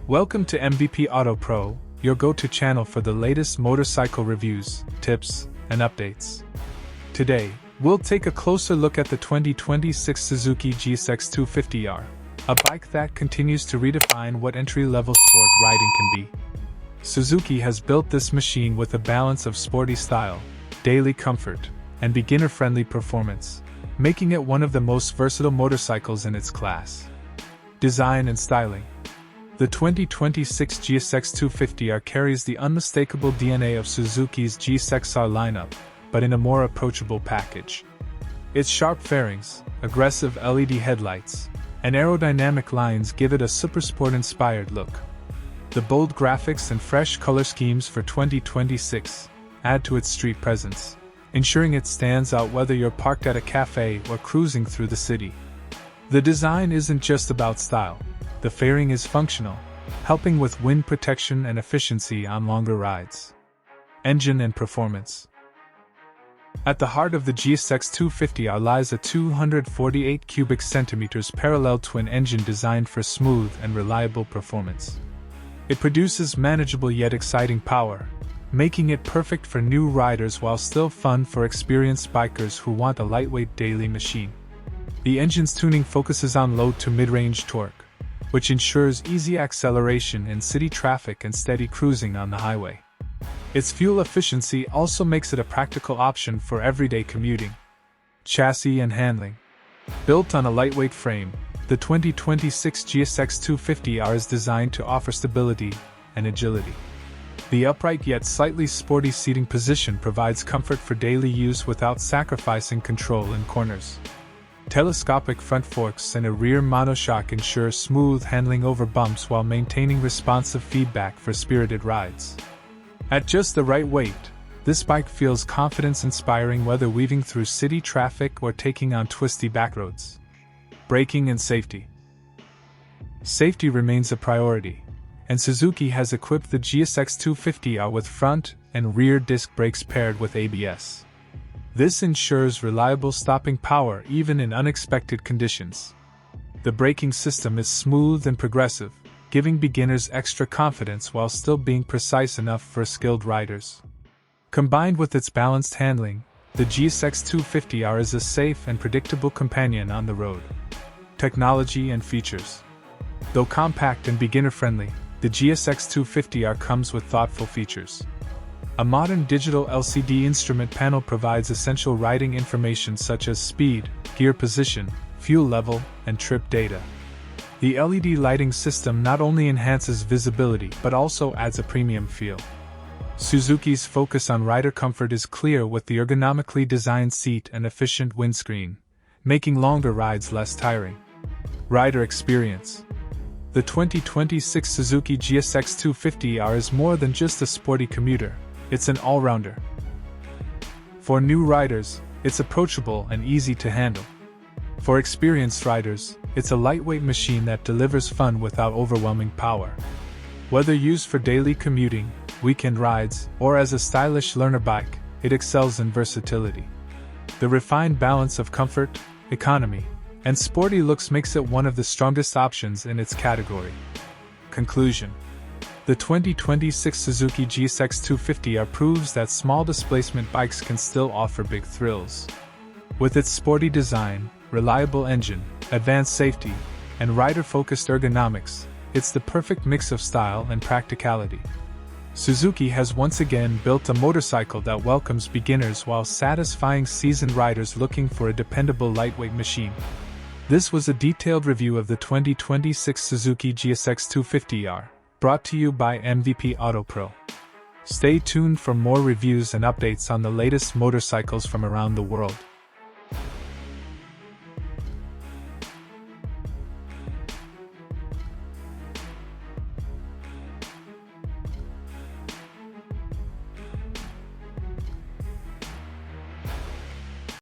Welcome to MVP Auto Pro, your go-to channel for the latest motorcycle reviews, tips, and updates. Today, we'll take a closer look at the 2026 Suzuki GSX 250R, a bike that continues to redefine what entry-level sport riding can be. Suzuki has built this machine with a balance of sporty style, daily comfort, and beginner-friendly performance, making it one of the most versatile motorcycles in its class. Design and styling. The 2026 GSX 250R carries the unmistakable DNA of Suzuki's GSX-R lineup, but in a more approachable package. Its sharp fairings, aggressive LED headlights, and aerodynamic lines give it a supersport-inspired look. The bold graphics and fresh color schemes for 2026 add to its street presence, ensuring it stands out whether you're parked at a cafe or cruising through the city. The design isn't just about style. The fairing is functional, helping with wind protection and efficiency on longer rides. Engine and performance. At the heart of the GSX 250R lies a 248 cubic centimeters parallel twin engine designed for smooth and reliable performance. It produces manageable yet exciting power, making it perfect for new riders while still fun for experienced bikers who want a lightweight daily machine. The engine's tuning focuses on low to mid-range torque, which ensures easy acceleration in city traffic and steady cruising on the highway. Its fuel efficiency also makes it a practical option for everyday commuting. Chassis and handling. Built on a lightweight frame, the 2026 GSX 250R is designed to offer stability and agility. The upright yet slightly sporty seating position provides comfort for daily use without sacrificing control in corners. Telescopic front forks and a rear monoshock ensure smooth handling over bumps while maintaining responsive feedback for spirited rides. At just the right weight, this bike feels confidence-inspiring whether weaving through city traffic or taking on twisty backroads. Braking and safety. Safety remains a priority, and Suzuki has equipped the GSX 250R with front and rear disc brakes paired with ABS. This ensures reliable stopping power even in unexpected conditions. The braking system is smooth and progressive, giving beginners extra confidence while still being precise enough for skilled riders. Combined with its balanced handling, the GSX 250R is a safe and predictable companion on the road. Technology and features. Though compact and beginner-friendly, the GSX 250R comes with thoughtful features. A modern digital LCD instrument panel provides essential riding information such as speed, gear position, fuel level, and trip data. The LED lighting system not only enhances visibility but also adds a premium feel. Suzuki's focus on rider comfort is clear with the ergonomically designed seat and efficient windscreen, making longer rides less tiring. Rider experience. The 2026 Suzuki GSX 250R is more than just a sporty commuter. It's an all-rounder. For new riders, it's approachable and easy to handle. For experienced riders, it's a lightweight machine that delivers fun without overwhelming power. Whether used for daily commuting, weekend rides, or as a stylish learner bike, it excels in versatility. The refined balance of comfort, economy, and sporty looks makes it one of the strongest options in its category. Conclusion. The 2026 Suzuki GSX 250R proves that small displacement bikes can still offer big thrills. With its sporty design, reliable engine, advanced safety, and rider-focused ergonomics, it's the perfect mix of style and practicality. Suzuki has once again built a motorcycle that welcomes beginners while satisfying seasoned riders looking for a dependable lightweight machine. This was a detailed review of the 2026 Suzuki GSX 250R. Brought to you by MVP Auto Pro. Stay tuned for more reviews and updates on the latest motorcycles from around the world.